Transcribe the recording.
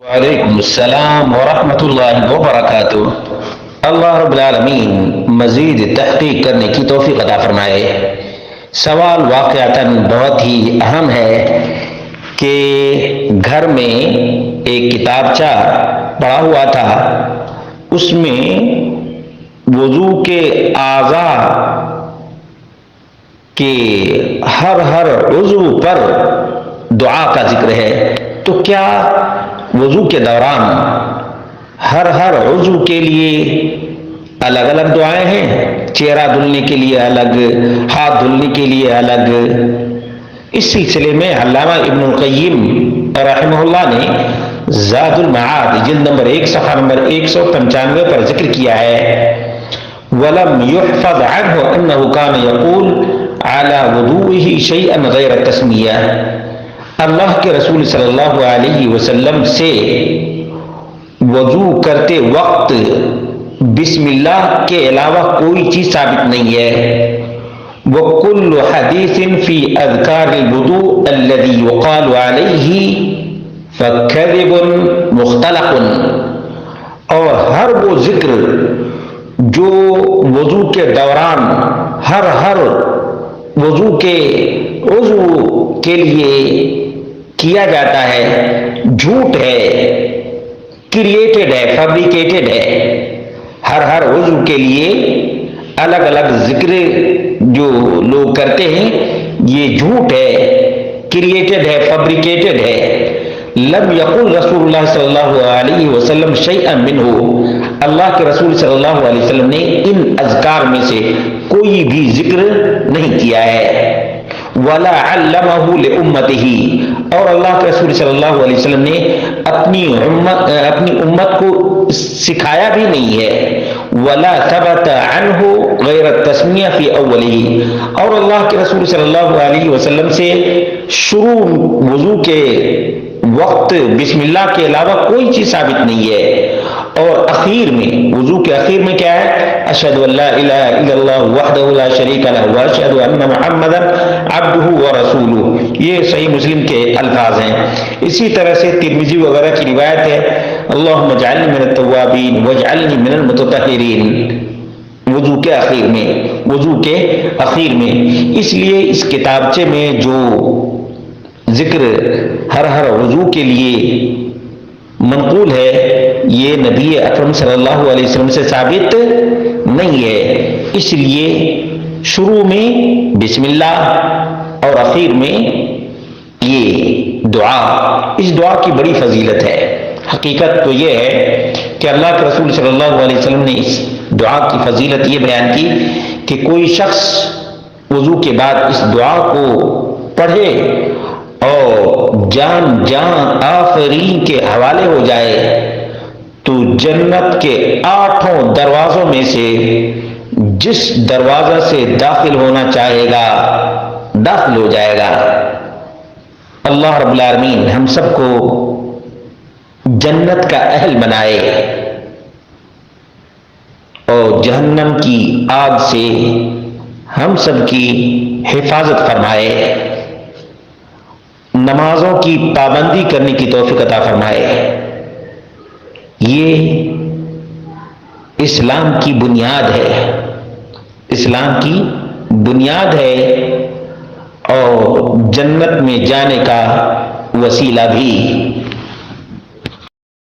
وعلیکم السلام ورحمۃ اللہ وبرکاتہ۔ اللہ رب العالمین مزید تحقیق کرنے کی توفیق عطا فرمائے۔ سوال واقعتاً بہت ہی اہم ہے کہ گھر میں ایک کتابچہ پڑا ہوا تھا، اس میں وضو کے اعضاء کے ہر عضو پر دعا کا ذکر ہے۔ تو کیا وضو کے دوران ہر عضو کے لیے الگ الگ دعائیں ہیں؟ چہرہ دھلنے کے لیے الگ، ہاتھ دھلنے کے لیے الگ؟ اس سلسلے میں علامہ ابن القیم رحمہ اللہ نے زاد المعاد جلد نمبر 1 صفحہ نمبر 195 پر ذکر کیا ہے، وَلَمْ يُحْفَظْ عَنْهُ أَنَّهُ كَانَ يَقُولُ عَلَى وُضُوئِهِ شَيْئًا غَيْرَ التَّسْمِيَّةِ۔ اللہ کے رسول صلی اللہ علیہ وسلم سے وضو کرتے وقت بسم اللہ کے علاوہ کوئی چیز ثابت نہیں ہے۔ وَكُلُّ حَدِيثٍ فِي أَذْكَارِ الْوُضُوءِ الَّذِي يُقَالُ عَلَيْهِ فَكَذِبٌ مُخْتَلَقٌ، اور ہر وہ ذکر جو وضو کے دوران ہر وضو کے عضو کے لیے کیا جاتا ہے، جھوٹ ہے، کریٹڈ ہے، فیبریکیٹڈ ہے۔ ہر عضو کے لیے الگ الگ ذکر جو لوگ کرتے ہیں، یہ جھوٹ ہے، کریٹڈ ہے، فیبریکیٹڈ ہے۔ لم یقل رسول اللہ صلی اللہ علیہ وسلم شیئا منہ، اللہ کے رسول صلی اللہ علیہ وسلم نے ان اذکار میں سے کوئی بھی ذکر نہیں کیا ہے۔ ولا علمہ لامتہ، اور اللہ کے رسول صلی اللہ علیہ وسلم نے اپنی امت کو سکھایا بھی نہیں ہے۔ ولا ثبت عنہ غیر التسمیہ فی اولہ، اور اللہ کے رسول صلی اللہ علیہ وسلم سے شروع وضو کے وقت بسم اللہ کے علاوہ کوئی چیز ثابت نہیں ہے۔ اور اخیر میں، وضو کے اخیر میں کیا ہے؟ اشہد ان لا الہ الا اللہ وحدہ لا شریک لہ واشہد ان محمدا عبدہ ورسولہ، یہ صحیح مسلم کے الفاظ ہیں۔ اسی طرح سے ترمذی وغیرہ کی روایت ہے، اللہم اجعلنی من التوابین واجعلنی من المتطہرین، وضو کے اخیر میں۔ اس لیے اس کتابچے میں جو ذکر ہر وضو کے لیے منقول ہے، یہ نبی اکرم صلی اللہ علیہ وسلم سے ثابت نہیں ہے۔ اس لیے شروع میں بسم اللہ اور اخیر میں یہ دعا، اس دعا کی بڑی فضیلت ہے۔ حقیقت تو یہ ہے کہ اللہ کے رسول صلی اللہ علیہ وسلم نے اس دعا کی فضیلت یہ بیان کی کہ کوئی شخص وضو کے بعد اس دعا کو پڑھے اور جان آفرین کے حوالے ہو جائے تو جنت کے 8 دروازوں میں سے جس دروازہ سے داخل ہونا چاہے گا داخل ہو جائے گا۔ اللہ رب العالمین ہم سب کو جنت کا اہل بنائے اور جہنم کی آگ سے ہم سب کی حفاظت فرمائے، نمازوں کی پابندی کرنے کی توفیق عطا فرمائے۔ یہ اسلام کی بنیاد ہے، اسلام کی بنیاد ہے اور جنت میں جانے کا وسیلہ بھی۔